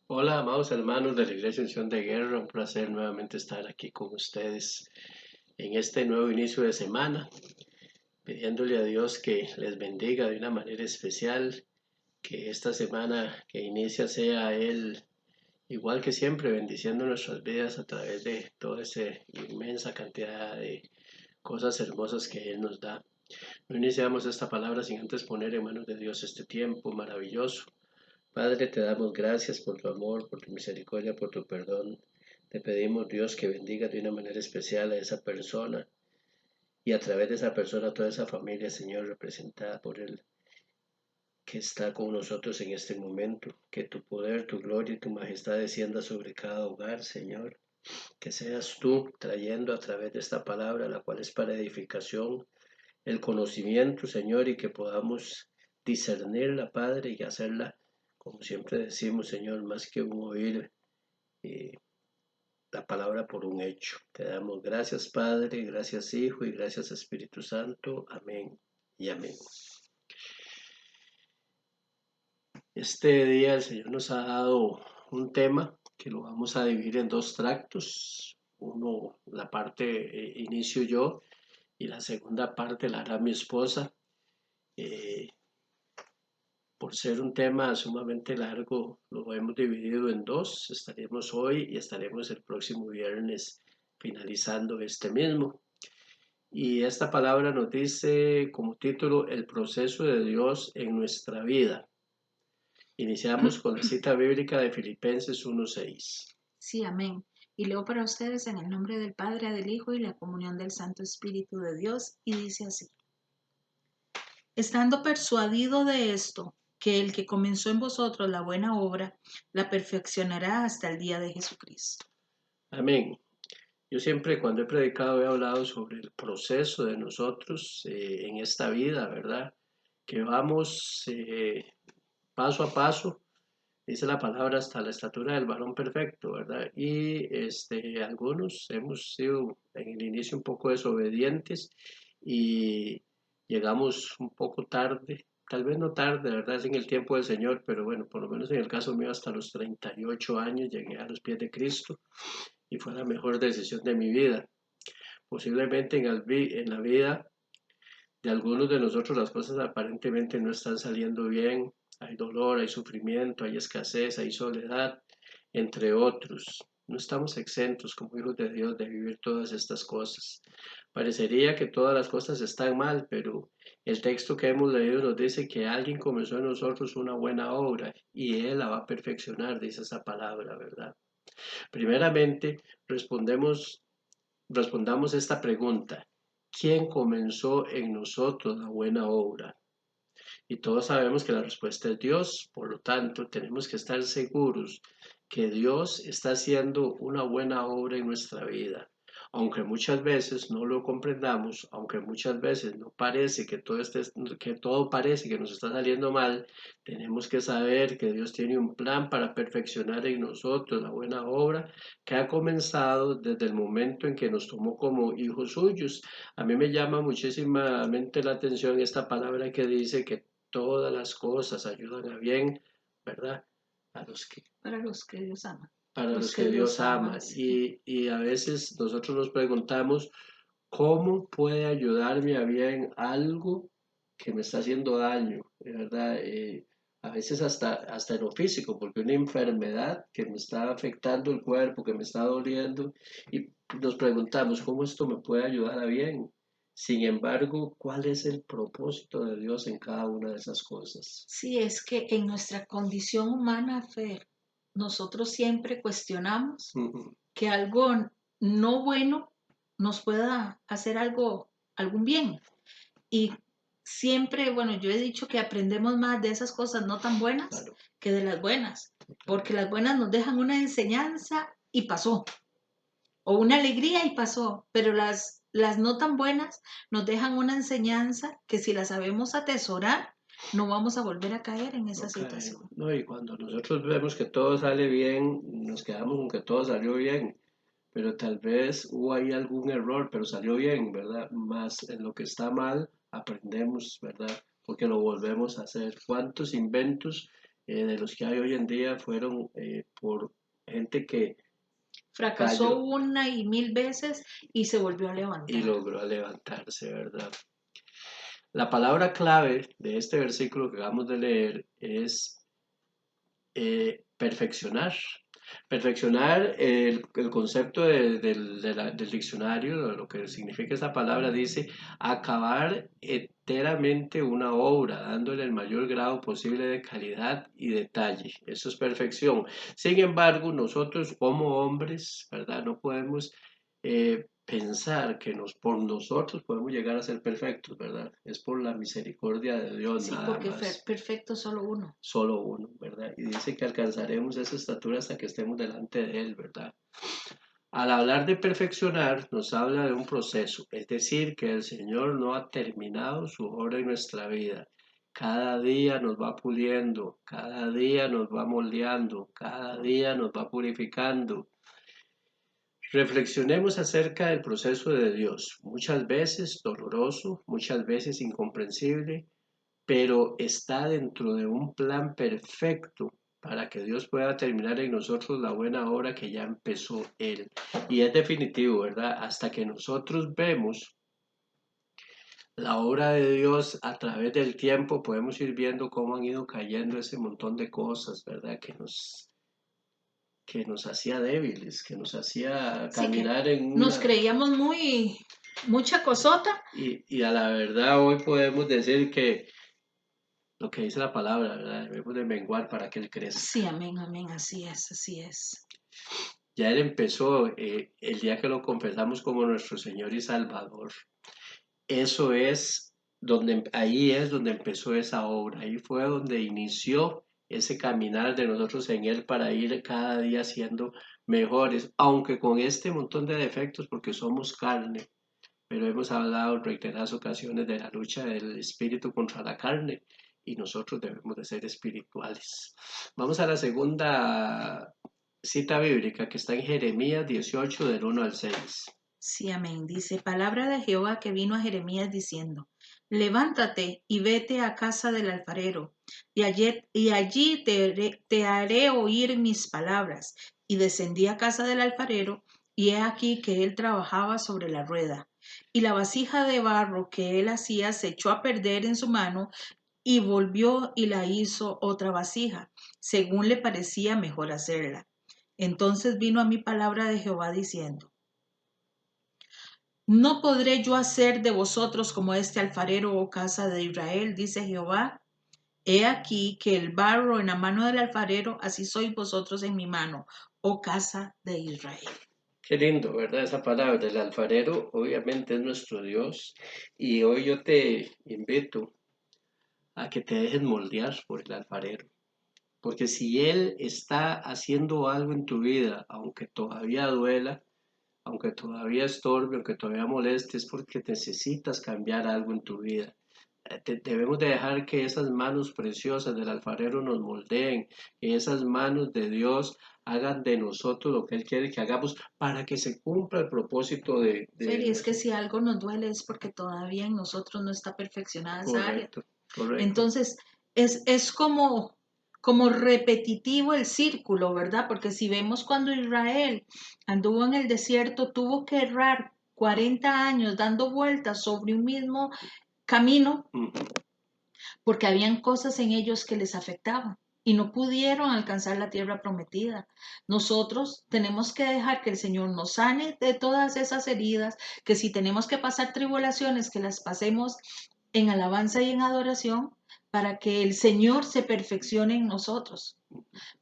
Hola, amados hermanos de la Iglesia Unción de Guerra, un placer nuevamente estar aquí con ustedes en este nuevo inicio de semana, pidiéndole a Dios que les bendiga de una manera especial, que esta semana que inicia sea Él, igual que siempre, bendiciendo nuestras vidas a través de toda esa inmensa cantidad de cosas hermosas que Él nos da. No iniciamos esta palabra sin antes poner en manos de Dios este tiempo maravilloso. Padre, te damos gracias por tu amor, por tu misericordia, por tu perdón. Te pedimos, Dios, que bendiga de una manera especial a esa persona y a través de esa persona a toda esa familia, Señor, representada por Él, que está con nosotros en este momento. Que tu poder, tu gloria y tu majestad descienda sobre cada hogar, Señor. Que seas tú trayendo a través de esta palabra, la cual es para edificación, el conocimiento, Señor, y que podamos discernirla, Padre, y hacerla, como siempre decimos, Señor, más que un oír eh, la palabra por un hecho. Te damos gracias, Padre, gracias, Hijo, y gracias, Espíritu Santo. Amén y amén. Este día el Señor nos ha dado un tema que lo vamos a dividir en dos tractos. Uno, la parte inicio yo, y la segunda parte la hará mi esposa. Eh, Por ser un tema sumamente largo, lo hemos dividido en dos. Estaremos hoy y estaremos el próximo viernes finalizando este mismo. Y esta palabra nos dice como título el proceso de Dios en nuestra vida. Iniciamos con la cita bíblica de Filipenses 1:6. Sí, amén. Y leo para ustedes en el nombre del Padre, del Hijo y la comunión del Santo Espíritu de Dios, y dice así: estando persuadido de esto, que el que comenzó en vosotros la buena obra, la perfeccionará hasta el día de Jesucristo. Amén. Yo siempre cuando he predicado he hablado sobre el proceso de nosotros en esta vida, ¿verdad? Que vamos paso a paso, dice la palabra, hasta la estatura del varón perfecto, ¿verdad? Y algunos hemos sido en el inicio un poco desobedientes y llegamos un poco tarde, tal vez no tarde, ¿verdad? Es en el tiempo del Señor, pero bueno, por lo menos en el caso mío hasta los 38 años llegué a los pies de Cristo y fue la mejor decisión de mi vida. Posiblemente en la vida de algunos de nosotros las cosas aparentemente no están saliendo bien, hay dolor, hay sufrimiento, hay escasez, hay soledad, entre otros. No estamos exentos como hijos de Dios de vivir todas estas cosas. Parecería que todas las cosas están mal, pero el texto que hemos leído nos dice que alguien comenzó en nosotros una buena obra y Él la va a perfeccionar, dice esa palabra, ¿verdad? Primeramente, respondamos esta pregunta. ¿Quién comenzó en nosotros la buena obra? Y todos sabemos que la respuesta es Dios. Por lo tanto, tenemos que estar seguros que Dios está haciendo una buena obra en nuestra vida. Aunque muchas veces no lo comprendamos, aunque muchas veces no parece que todo parece que nos está saliendo mal, tenemos que saber que Dios tiene un plan para perfeccionar en nosotros la buena obra que ha comenzado desde el momento en que nos tomó como hijos suyos. A mí me llama muchísimamente la atención esta palabra que dice que todas las cosas ayudan a bien, ¿verdad? A los que, Para los que Dios ama, para los los que que Dios Dios ama. ama, sí. Y a veces nosotros nos preguntamos, ¿cómo puede ayudarme a bien algo que me está haciendo daño? ¿Verdad? A veces hasta en lo físico, porque una enfermedad que me está afectando el cuerpo, que me está doliendo, y nos preguntamos, ¿cómo esto me puede ayudar a bien? Sin embargo, ¿cuál es el propósito de Dios en cada una de esas cosas? Sí, es que en nuestra condición humana, Fer, nosotros siempre cuestionamos Ujú. que algo no bueno nos pueda hacer algún bien. Y siempre, bueno, yo he dicho que aprendemos más de esas cosas no tan buenas Claro, que de las buenas, claro. porque las buenas nos dejan una enseñanza y pasó, o una alegría y pasó, pero las no tan buenas nos dejan una enseñanza que si la sabemos atesorar, no vamos a volver a caer en esa No situación. caemos, ¿no? Y cuando nosotros vemos que todo sale bien, nos quedamos con que todo salió bien, pero tal vez hubo ahí algún error, pero salió bien, ¿verdad? Más en lo que está mal, aprendemos, ¿verdad? Porque lo volvemos a hacer. ¿Cuántos inventos? de los que hay hoy en día fueron por gente que Fracasó cayó una y mil veces y se volvió a y levantar. logró levantarse, ¿verdad? La palabra clave de este versículo que acabamos de leer es perfeccionar. Perfeccionar el concepto del diccionario, de lo que significa esta palabra, dice acabar enteramente una obra, dándole el mayor grado posible de calidad y detalle. Eso es perfección. Sin embargo, nosotros como hombres, ¿verdad? No podemos pensar que por nosotros podemos llegar a ser perfectos, ¿verdad? Es por la misericordia de Dios Sí, nada porque más, perfecto solo uno. solo uno, ¿verdad? Y dice que alcanzaremos esa estatura hasta que estemos delante de Él, ¿verdad? Al hablar de perfeccionar, nos habla de un proceso, es decir, que el Señor no ha terminado su obra en nuestra vida. Cada día nos va puliendo, cada día nos va moldeando, cada día nos va purificando. Reflexionemos acerca del proceso de Dios, muchas veces doloroso, muchas veces incomprensible, pero está dentro de un plan perfecto para que Dios pueda terminar en nosotros la buena obra que ya empezó Él. Y es definitivo, ¿verdad? Hasta que nosotros vemos la obra de Dios a través del tiempo, podemos ir viendo cómo han ido cayendo ese montón de cosas, ¿verdad? Que nos hacía débiles, que nos hacía Sí, que caminar en nos una... creíamos mucha cosota. Y a la verdad hoy podemos decir que lo que dice la palabra, ¿verdad? Debemos de menguar para que Él crezca. Sí, amén, amén, así es, así es. Ya Él empezó el día que lo confesamos como nuestro Señor y Salvador. Eso es ahí es donde empezó esa obra, ahí fue donde inició ese caminar de nosotros en Él para ir cada día siendo mejores, aunque con este montón de defectos porque somos carne, pero hemos hablado en reiteradas ocasiones de la lucha del espíritu contra la carne y nosotros debemos de ser espirituales. Vamos a la segunda cita bíblica que está en Jeremías 18 del 1 al 6. Sí, amén. Dice, palabra de Jehová que vino a Jeremías diciendo, levántate y vete a casa del alfarero, y allí te haré oír mis palabras. Y descendí a casa del alfarero, y he aquí que él trabajaba sobre la rueda. Y la vasija de barro que él hacía se echó a perder en su mano, y volvió y la hizo otra vasija, según le parecía mejor hacerla. Entonces vino a mí palabra de Jehová diciendo, ¿no podré yo hacer de vosotros como este alfarero, oh casa de Israel? Dice Jehová. He aquí que el barro en la mano del alfarero, así sois vosotros en mi mano, oh casa de Israel. Qué lindo, ¿verdad? Esa palabra del alfarero obviamente es nuestro Dios y hoy yo te invito a que te dejes moldear por el alfarero, porque si Él está haciendo algo en tu vida, aunque todavía duela, aunque todavía estorbe, aunque todavía moleste, es porque necesitas cambiar algo en tu vida. Debemos de dejar que esas manos preciosas del alfarero nos moldeen, que esas manos de Dios hagan de nosotros lo que Él quiere que hagamos para que se cumpla el propósito de Feli, es que nosotros. si algo nos duele es porque todavía en nosotros no está perfeccionada esa área. Correcto, correcto. Entonces, es como repetitivo el círculo, ¿verdad? Porque si vemos cuando Israel anduvo en el desierto, tuvo que errar 40 años dando vueltas sobre un mismo camino Ujú. porque habían cosas en ellos que les afectaban y no pudieron alcanzar la tierra prometida. Nosotros tenemos que dejar que el Señor nos sane de todas esas heridas, que si tenemos que pasar tribulaciones, que las pasemos en alabanza y en adoración, para que el Señor se perfeccione en nosotros,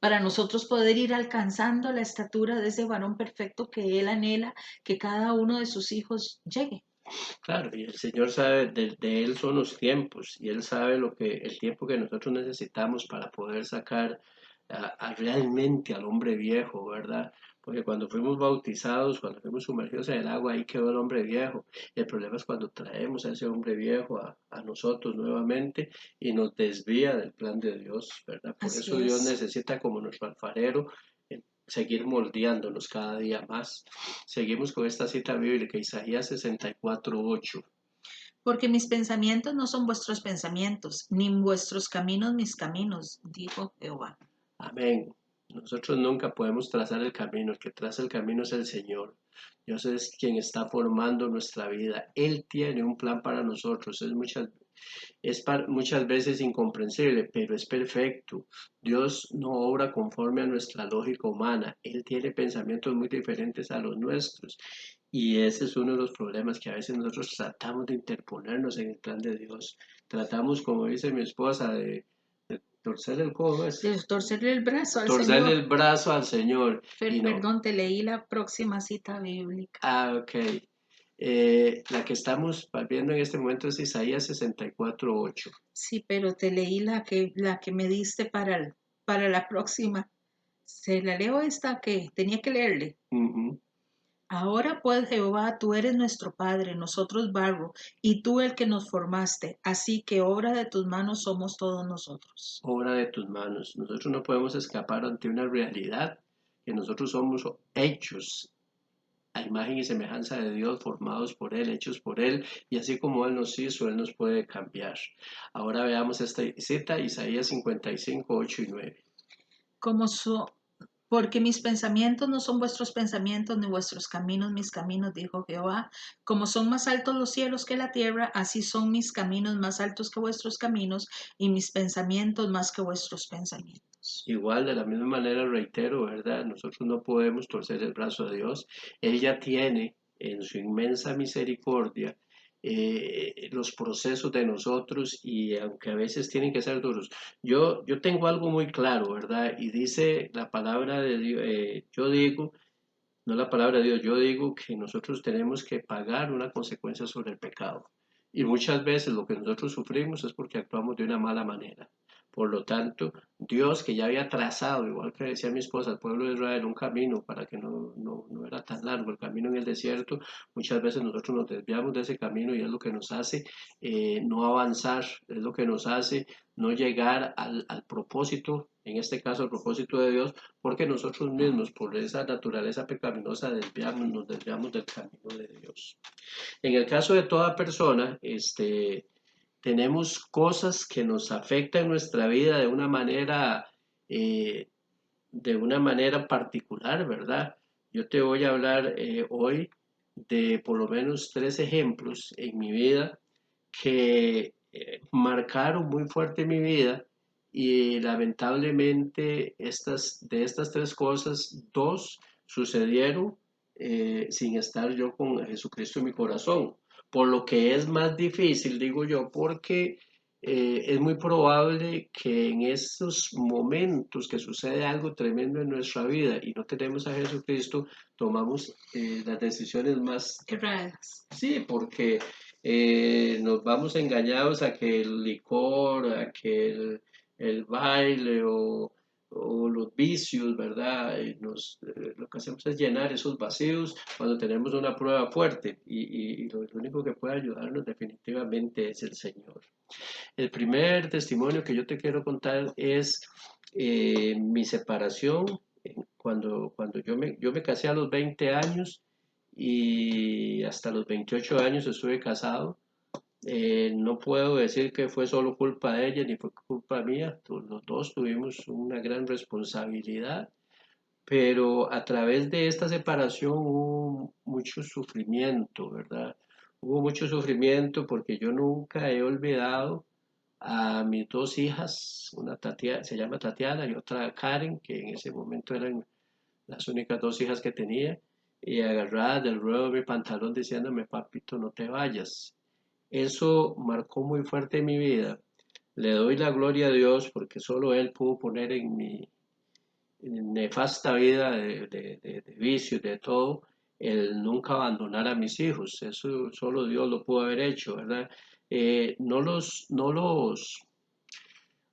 para nosotros poder ir alcanzando la estatura de ese varón perfecto que Él anhela que cada uno de sus hijos llegue. Claro, y el Señor sabe, de Él son los tiempos, y Él sabe el tiempo que nosotros necesitamos para poder sacar realmente al hombre viejo, ¿verdad? Porque cuando fuimos bautizados, cuando fuimos sumergidos en el agua, ahí quedó el hombre viejo. El problema es cuando traemos a ese hombre viejo a nosotros nuevamente y nos desvía del plan de Dios, ¿verdad? Por Así eso Dios es. necesita como nuestro alfarero seguir moldeándonos cada día más. Seguimos con esta cita bíblica, Isaías 64:8. Porque mis pensamientos no son vuestros pensamientos, ni vuestros caminos mis caminos, dijo Jehová. Amén. Nosotros nunca podemos trazar el camino, el que traza el camino es el Señor. Dios es quien está formando nuestra vida. Él tiene un plan para nosotros. Muchas veces incomprensible, pero es perfecto. Dios no obra conforme a nuestra lógica humana. Él tiene pensamientos muy diferentes a los nuestros. Y ese es uno de los problemas que a veces nosotros tratamos de interponernos en el plan de Dios. Tratamos, como dice mi esposa, de torcer el codo, De torcerle el brazo al torcerle Señor. el brazo al Señor. Y no. Perdón, te leí la próxima cita bíblica. Ok. La que estamos viendo en este momento es Isaías 64:8. Sí, pero te leí la que me diste para la próxima. ¿Se la leo esta que tenía que leerle? Ujú. Ahora pues, Jehová, tú eres nuestro Padre, nosotros barro, y tú el que nos formaste, así que obra de tus manos somos todos nosotros. Obra de tus manos. Nosotros no podemos escapar ante una realidad que nosotros somos hechos a imagen y semejanza de Dios, formados por Él, hechos por Él, y así como Él nos hizo, Él nos puede cambiar. Ahora veamos esta cita, Isaías 55:8 y 9. Como so, Porque mis pensamientos no son vuestros pensamientos, ni vuestros caminos mis caminos, dijo Jehová. Como son más altos los cielos que la tierra, así son mis caminos más altos que vuestros caminos, y mis pensamientos más que vuestros pensamientos. Igual, de la misma manera, reitero, ¿verdad? Nosotros no podemos torcer el brazo de Dios. Él ya tiene en su inmensa misericordia los procesos de nosotros y aunque a veces tienen que ser duros. Yo tengo algo muy claro, ¿verdad? Y dice la palabra de Dios, yo digo, no la palabra de Dios, yo digo que nosotros tenemos que pagar una consecuencia sobre el pecado. Y muchas veces lo que nosotros sufrimos es porque actuamos de una mala manera. Por lo tanto, Dios que ya había trazado, igual que decía mi esposa, al pueblo de Israel un camino para que no era tan largo el camino en el desierto, muchas veces nosotros nos desviamos de ese camino y es lo que nos hace no avanzar, es lo que nos hace no llegar al propósito, en este caso al propósito de Dios, porque nosotros mismos, por esa naturaleza pecaminosa, nos desviamos del camino de Dios. En el caso de toda persona, tenemos cosas que nos afectan nuestra vida eh, de una manera particular, ¿verdad? Yo te voy a hablar hoy de por lo menos 3 ejemplos en mi vida que marcaron muy fuerte mi vida y lamentablemente de estas 3 cosas, 2 sucedieron sin estar yo con Jesucristo en mi corazón. Por lo que es más difícil, digo yo, porque es muy probable que en esos momentos que sucede algo tremendo en nuestra vida y no tenemos a Jesucristo, tomamos las decisiones más. Erradas. Sí, porque nos vamos engañados a que el licor, a que el baile o los vicios, ¿verdad? Lo que hacemos es llenar esos vacíos cuando tenemos una prueba fuerte y lo único que puede ayudarnos definitivamente es el Señor. El primer testimonio que yo te quiero contar es mi separación cuando yo me casé a los 20 años y hasta los 28 años estuve casado. No puedo decir que fue solo culpa de ella ni fue culpa mía, los dos tuvimos una gran responsabilidad, pero a través de esta separación hubo mucho sufrimiento, ¿verdad? Hubo mucho sufrimiento porque yo nunca he olvidado a mis 2 hijas, una se llama Tatiana y otra Karen, que en ese momento eran las únicas 2 hijas que tenía, y agarradas del ruedo de mi pantalón diciéndome, papito, no te vayas. Eso marcó muy fuerte mi vida. Le doy la gloria a Dios porque solo Él pudo poner en mi nefasta vida de vicios, de todo, el nunca abandonar a mis hijos. Eso solo Dios lo pudo haber hecho, ¿verdad? No los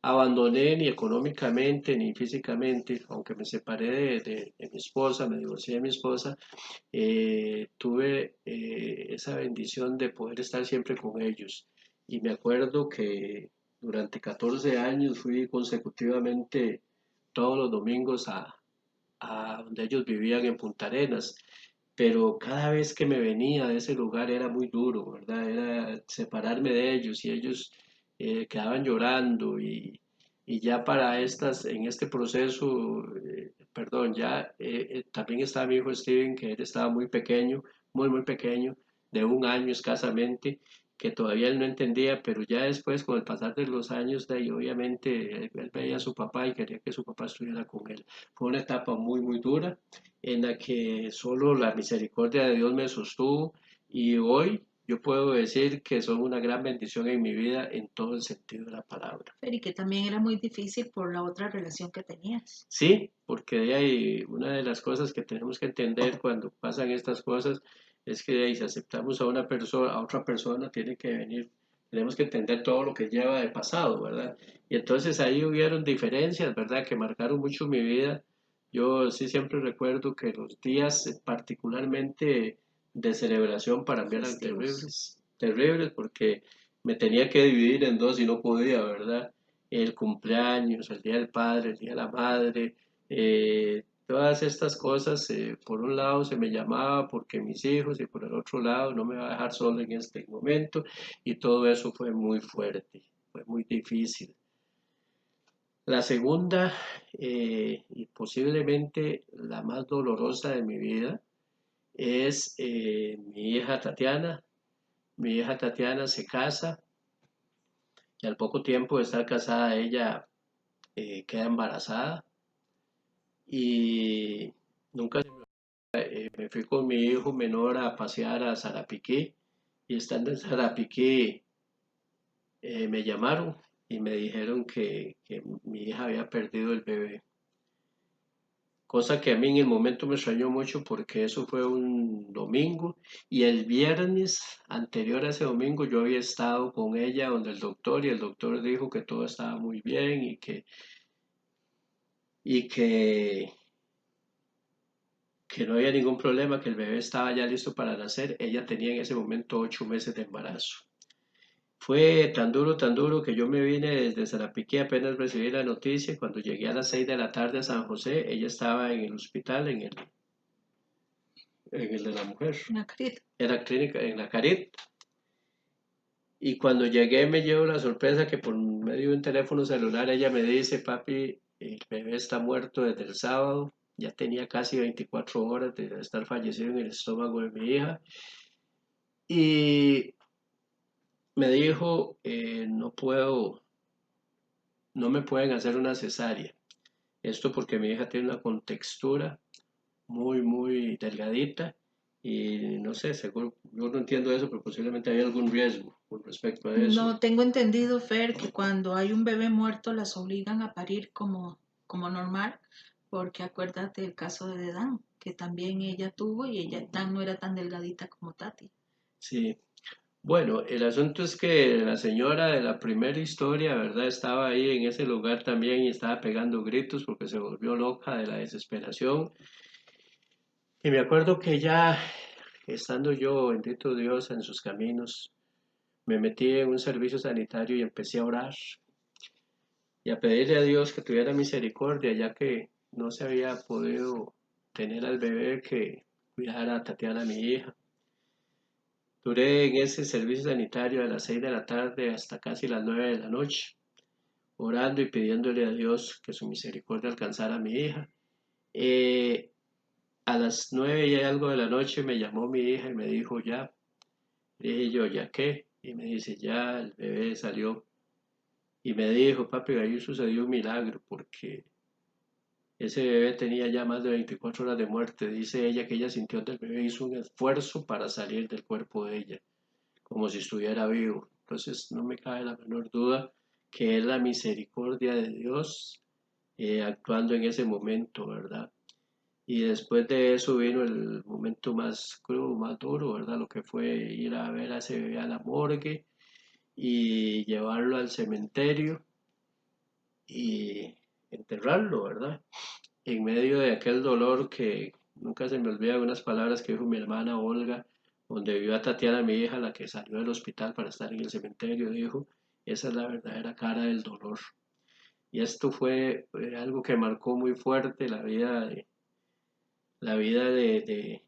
abandoné ni económicamente ni físicamente, aunque me separé de mi esposa, me divorcié de mi esposa, tuve esa bendición de poder estar siempre con ellos. Y me acuerdo que durante 14 años fui consecutivamente todos los domingos a donde ellos vivían en Punta Arenas, pero cada vez que me venía de ese lugar era muy duro, ¿verdad? Era separarme de ellos y ellos quedaban llorando y ya para en este proceso, perdón, ya también estaba mi hijo Steven, que él estaba muy pequeño, muy pequeño, de 1 año escasamente, que todavía él no entendía, pero ya después, con el pasar de los años, de ahí, obviamente, él veía a su papá y quería que su papá estuviera con él. Fue una etapa muy dura en la que solo la misericordia de Dios me sostuvo y hoy yo puedo decir que son una gran bendición en mi vida en todo el sentido de la palabra. Pero y que también era muy difícil por la otra relación que tenías. Sí, porque de ahí una de las cosas que tenemos que entender cuando pasan estas cosas es que de ahí si aceptamos a una persona, a otra persona, tiene que venir, tenemos que entender todo lo que lleva de pasado, ¿verdad? Y entonces ahí hubieron diferencias, ¿verdad? Que marcaron mucho mi vida. Yo sí siempre recuerdo que los días particularmente de celebración para mí eran Festivos. terribles porque me tenía que dividir en dos y no podía, ¿verdad? El cumpleaños, el Día del Padre, el Día de la Madre, todas estas cosas, por un lado se me llamaba porque mis hijos y por el otro lado no me va a dejar solo en este momento y todo eso fue muy fuerte, fue muy difícil. La segunda y posiblemente la más dolorosa de mi vida es mi hija Tatiana. Mi hija Tatiana se casa y al poco tiempo de estar casada ella queda embarazada y nunca me fui con mi hijo menor a pasear a Sarapiquí y estando en Sarapiquí me llamaron y me dijeron que mi hija había perdido el bebé. Cosa que a mí en el momento me extrañó mucho porque eso fue un domingo y el viernes anterior a ese domingo yo había estado con ella donde el doctor y el doctor dijo que todo estaba muy bien y que no había ningún problema, que el bebé estaba ya listo para nacer. Ella tenía en ese momento 8 meses de embarazo. Fue tan duro que yo me vine desde Sarapiquí apenas recibí la noticia. Cuando llegué a las 6 de la tarde a San José, ella estaba en el hospital, en el de la mujer. Una carita. Era clínica en la Carit. Y cuando llegué me llevo la sorpresa que por medio de un teléfono celular ella me dice, papi, el bebé está muerto desde el sábado, ya tenía casi 24 horas de estar fallecido en el estómago de mi hija. Y me dijo, no puedo, no me pueden hacer una cesárea. Esto porque mi hija tiene una contextura muy delgadita y no sé, seguro, yo no entiendo eso, pero posiblemente hay algún riesgo con respecto a eso. No tengo entendido, Fer, que cuando hay un bebé muerto las obligan a parir como normal, porque acuérdate del caso de Dan, que también ella tuvo y ella Dan no era tan delgadita como Tati. Sí, bueno, el asunto es que la señora de la primera historia, ¿verdad? Estaba ahí en ese lugar también y estaba pegando gritos porque se volvió loca de la desesperación. Y me acuerdo que ya, estando yo, bendito Dios, en sus caminos, me metí en un servicio sanitario y empecé a orar y a pedirle a Dios que tuviera misericordia, ya que no se había podido tener al bebé que cuidara a Tatiana, mi hija. Duré en ese servicio sanitario a las 6 de la tarde hasta casi las 9 de la noche, orando y pidiéndole a Dios que su misericordia alcanzara a mi hija. Eh, a las 9 y algo de la noche me llamó mi hija y me dijo, ya. Le dije yo, ¿ya qué? Y me dice, ya el bebé salió. Y me dijo, papi, ahí sucedió un milagro porque ese bebé tenía ya más de 24 horas de muerte. Dice ella que ella sintió que el bebé hizo un esfuerzo para salir del cuerpo de ella, como si estuviera vivo. Entonces no me cabe la menor duda que es la misericordia de Dios actuando en ese momento, ¿verdad? Y después de eso vino el momento más crudo, más duro, ¿verdad? Lo que fue ir a ver a ese bebé a la morgue y llevarlo al cementerio y enterrarlo, ¿verdad? En medio de aquel dolor que nunca se me olvida unas palabras que dijo mi hermana Olga, donde vio a Tatiana, mi hija, la que salió del hospital para estar en el cementerio, dijo, esa es la verdadera cara del dolor. Y esto fue algo que marcó muy fuerte la vida de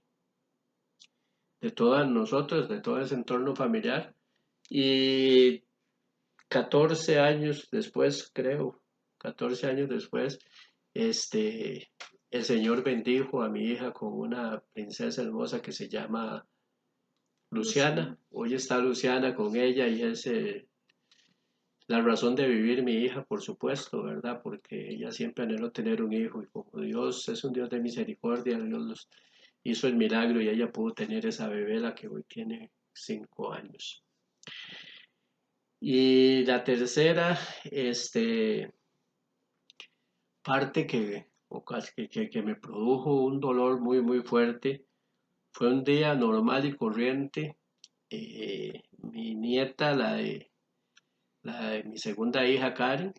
todas nosotros, de todo ese entorno familiar. Y 14 años después, creo, 14 años después, este, el Señor bendijo a mi hija con una princesa hermosa que se llama Luciana. Luciana. Hoy está Luciana con ella y es la razón de vivir mi hija, por supuesto, ¿verdad? Porque ella siempre anheló tener un hijo y como Dios es un Dios de misericordia, Dios los hizo el milagro y ella pudo tener esa bebé, la que hoy tiene 5 años. Y la tercera, parte que me produjo un dolor muy, muy fuerte, fue un día normal y corriente. Mi nieta, la de mi segunda hija, Karen,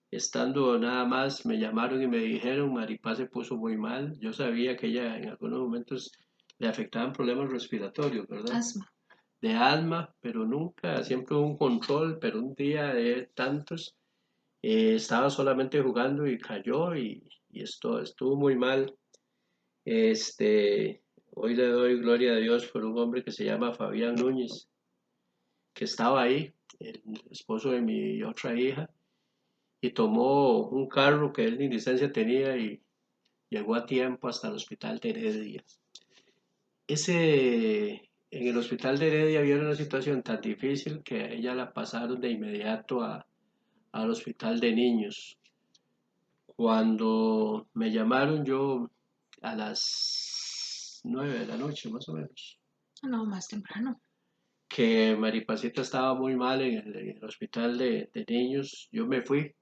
estando nada más, me llamaron y me dijeron, Maripaz se puso muy mal. Yo sabía que ella en algunos momentos le afectaban problemas respiratorios, ¿verdad? Asma. De asma, pero nunca, siempre hubo un control, pero un día de tantos, estaba solamente jugando y cayó y estuvo muy mal. Este, Hoy le doy gloria a Dios por un hombre que se llama Fabián Núñez, que estaba ahí, el esposo de mi otra hija, y tomó un carro que él ni licencia tenía y llegó a tiempo hasta el hospital de Heredia. En el hospital de Heredia había una situación tan difícil que a ella la pasaron de inmediato al hospital de niños. Cuando me llamaron yo a las 9 de la noche más o menos, No, más temprano. que Maripacita estaba muy mal en el hospital de niños, yo me fui.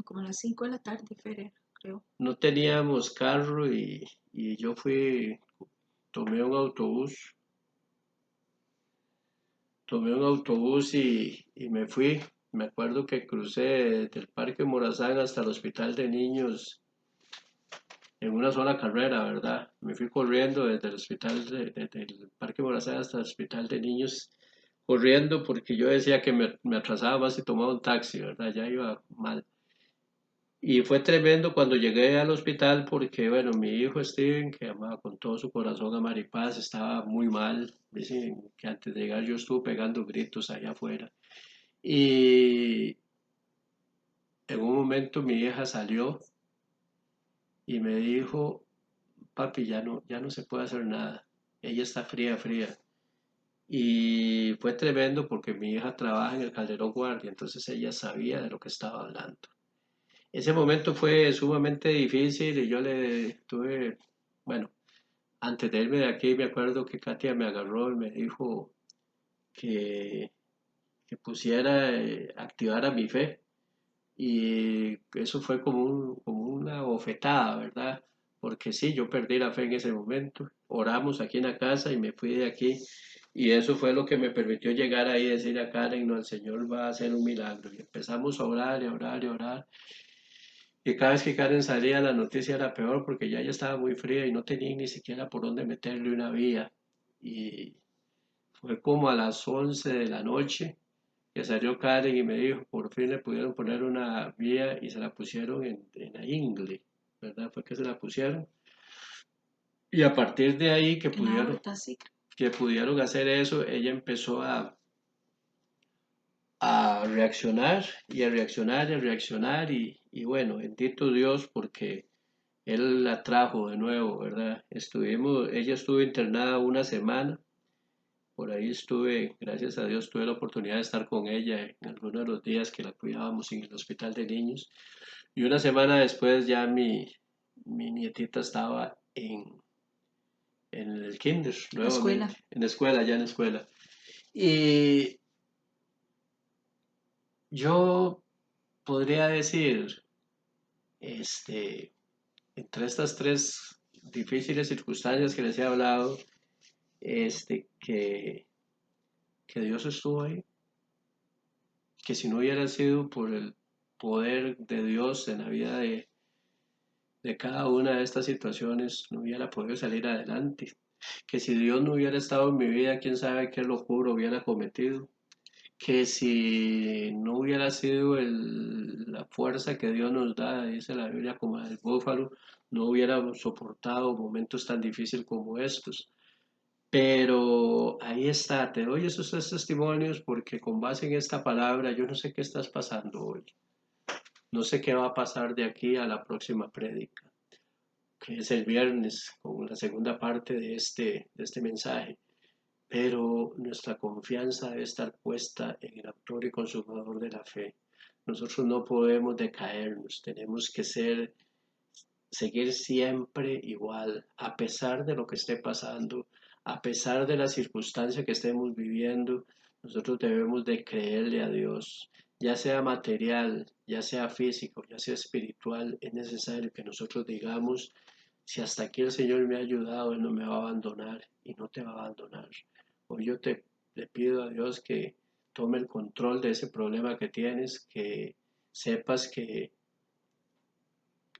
Como a las 5 de la tarde, Feria, creo. No teníamos carro y yo fui, tomé un autobús, tomé un autobús y me fui. Me acuerdo que crucé desde el Parque Morazán hasta el hospital de niños en una sola carrera, ¿verdad? Me fui corriendo desde el desde el Parque Morazán hasta el hospital de niños, corriendo porque yo decía que me atrasaba más si tomaba un taxi, ¿verdad? Ya iba mal. Y fue tremendo cuando llegué al hospital porque, bueno, mi hijo Steven, que amaba con todo su corazón a Maripaz, estaba muy mal. Dicen que antes de llegar yo estuve pegando gritos allá afuera. Y en un momento mi hija salió y me dijo, papi, ya no se puede hacer nada. Ella está fría, fría. Y fue tremendo porque mi hija trabaja en el Calderón Guardia, entonces ella sabía de lo que estaba hablando. Ese momento fue sumamente difícil y yo le tuve, bueno, antes de irme de aquí me acuerdo que Katia me agarró y me dijo que, que pusiera, activara mi fe. Y eso fue como una bofetada, ¿verdad? Porque sí, yo perdí la fe en ese momento. Oramos aquí en la casa y me fui de aquí. Y eso fue lo que me permitió llegar ahí y decir a Karen, no, el Señor va a hacer un milagro. Y empezamos a orar y a orar y a orar. Y cada vez que Karen salía, la noticia era peor porque ya estaba muy fría y no tenía ni siquiera por dónde meterle una vía. Y fue como a las 11 de la noche que salió Karen y me dijo, por fin le pudieron poner una vía y se la pusieron en la ingle, ¿verdad? Fue que se la pusieron. Y a partir de ahí En la aorta, sí. que pudieron hacer eso, ella empezó a reaccionar y a reaccionar y a reaccionar y bueno, bendito Dios porque Él la trajo de nuevo, ¿verdad? Ella estuvo internada una semana, por ahí estuve, gracias a Dios, tuve la oportunidad de estar con ella en algunos de los días que la cuidábamos en el hospital de niños. Y una semana después ya mi nietita estaba en el kinder La escuela. nuevamente, en la escuela, ya en la escuela. Y yo podría decir, este, entre estas tres difíciles circunstancias que les he hablado, que Dios estuvo ahí, que si no hubiera sido por el poder de Dios en la vida de cada una de estas situaciones, no hubiera podido salir adelante, que si Dios no hubiera estado en mi vida, quién sabe qué locura hubiera cometido, que si no hubiera sido la fuerza que Dios nos da, dice la Biblia, como el búfalo, no hubiera soportado momentos tan difíciles como estos. Pero ahí está, te doy esos tres testimonios porque con base en esta palabra yo no sé qué estás pasando hoy. No sé qué va a pasar de aquí a la próxima prédica, que es el viernes, con la segunda parte de este mensaje. Pero nuestra confianza debe estar puesta en el autor y consumador de la fe. Nosotros no podemos decaernos, tenemos que seguir siempre igual, a pesar de lo que esté pasando, a pesar de la circunstancia que estemos viviendo. Nosotros debemos de creerle a Dios, ya sea material, ya sea físico, ya sea espiritual. Es necesario que nosotros digamos, si hasta aquí el Señor me ha ayudado, Él no me va a abandonar y no te va a abandonar. Hoy le pido a Dios que tome el control de ese problema que tienes, que sepas que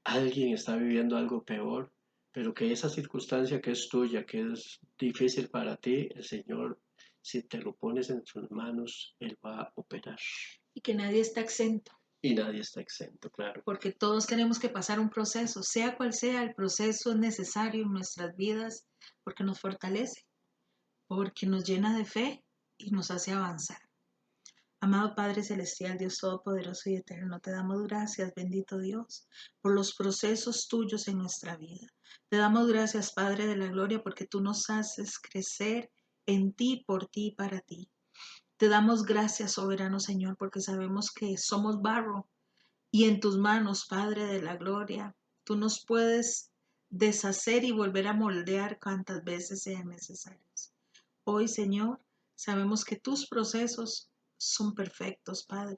alguien está viviendo algo peor, pero que esa circunstancia que es tuya, que es difícil para ti, el Señor, si te lo pones en sus manos, Él va a operar. Y que nadie está exento, Y nadie está exento, claro. porque todos tenemos que pasar un proceso, sea cual sea el proceso es necesario en nuestras vidas, porque nos fortalece, porque nos llena de fe y nos hace avanzar. Amado Padre Celestial, Dios Todopoderoso y Eterno, te damos gracias, bendito Dios, por los procesos tuyos en nuestra vida. Te damos gracias, Padre de la Gloria, porque tú nos haces crecer en ti, por ti y para ti. Te damos gracias, soberano Señor, porque sabemos que somos barro y en tus manos, Padre de la Gloria, tú nos puedes deshacer y volver a moldear cuantas veces sean necesarias. Hoy, Señor, sabemos que tus procesos son perfectos, Padre,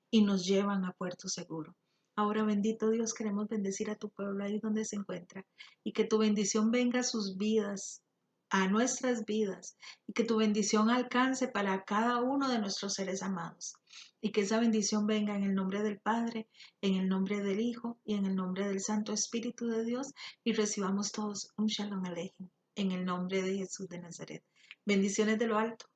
y nos llevan a puerto seguro. Ahora, bendito Dios, queremos bendecir a tu pueblo ahí donde se encuentra y que tu bendición venga a sus vidas, a nuestras vidas, y que tu bendición alcance para cada uno de nuestros seres amados. Y que esa bendición venga en el nombre del Padre, en el nombre del Hijo y en el nombre del Santo Espíritu de Dios, y recibamos todos un Shalom Aleichem en el nombre de Jesús de Nazaret. Bendiciones de lo alto.